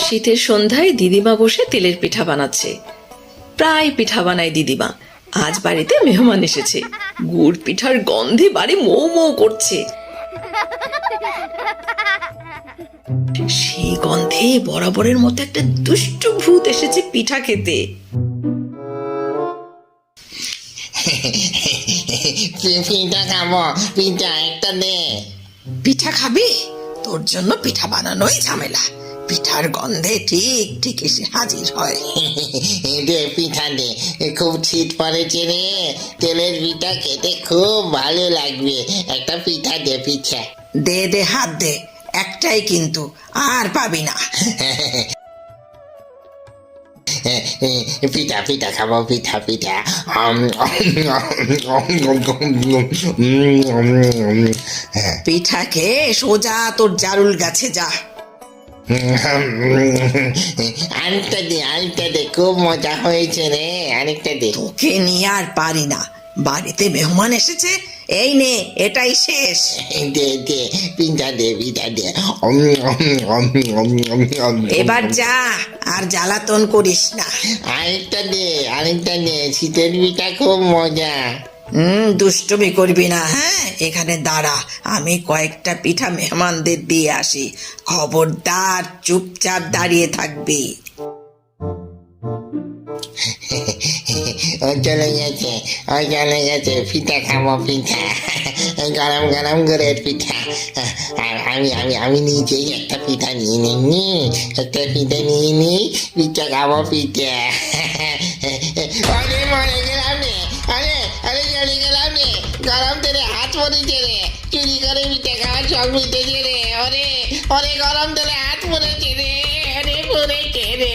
শীতের সন্ধ্যায় দিদিমা বসে তেলের পিঠা বানাচ্ছে। প্রায় পিঠা বানায় দিদিমা। আজ বাড়িতে মেহমান এসেছে। গুড় পিঠার গন্ধে বাড়ি মৌ মৌ করছে। সেই গন্ধে বরাবরের মতো একটা দুষ্টু ভূত এসেছে পিঠা খেতে। পিঠা খাবো, পিঠা একটা দে। পিঠা খাবি? তোর জন্য পিঠা বানানোই ঝামেলা। পিঠার গন্ধে ঠিক ঠিক এসে হাজির হয়। দে পিঠা দে, খুব শীত পড়েছে রে, তেলের পিঠা খেতে খুব ভালো লাগবে। একটা পিঠা দে, পিঠা দে দে, হাত দে, একটাই কিন্তু, আর পাবি না। পিঠা পিঠা খাবো, পিঠা পিঠা। পিঠা খেয়ে সোজা তোর জারুল গাছে যা। আরেকটা দে, আরেকটা দে, খুব মজা হয়েছে রে, আরেকটা দে। তোকে নিয়ে আর পারি না, বাড়িতে মেহমান এসেছে। এই নে, এটাই শেষ। দে দে, পিঠা দে, পিঠা দে। এবার যা, আর জ্বালাতন করিস না। আরেকটা দে, আরেকটা দে, শীতের পিঠা খুব মজা। দুষ্টুমি করবি না, হ্যাঁ? এখানে দাঁড়া, আমি কয়েকটা পিঠা মেহমানদের দিয়ে আসি। খবরদার চুপচাপ দাঁড়িয়ে থাকবি। ও চলে গেছে, ও চলে গেছে। পিঠা খাবো, পিঠা গরম গরম করে পিঠা। আর আমি আমি আমি নিজেই একটা পিঠা নিয়ে নিই, একটা পিঠা নিয়ে নিই, পিঠা খাবো, পিঠা। আরে মরে গেলাম রে, আরে আরে চলে গেলাম রে, গরম তেলে হাত পড়েছে রে, চুরি করে পিঠা খাওয়ার সব মিটেছে রে। ওরে ওরে, গরম তেলে হাত পড়েছে রে, আরে পড়েছে রে।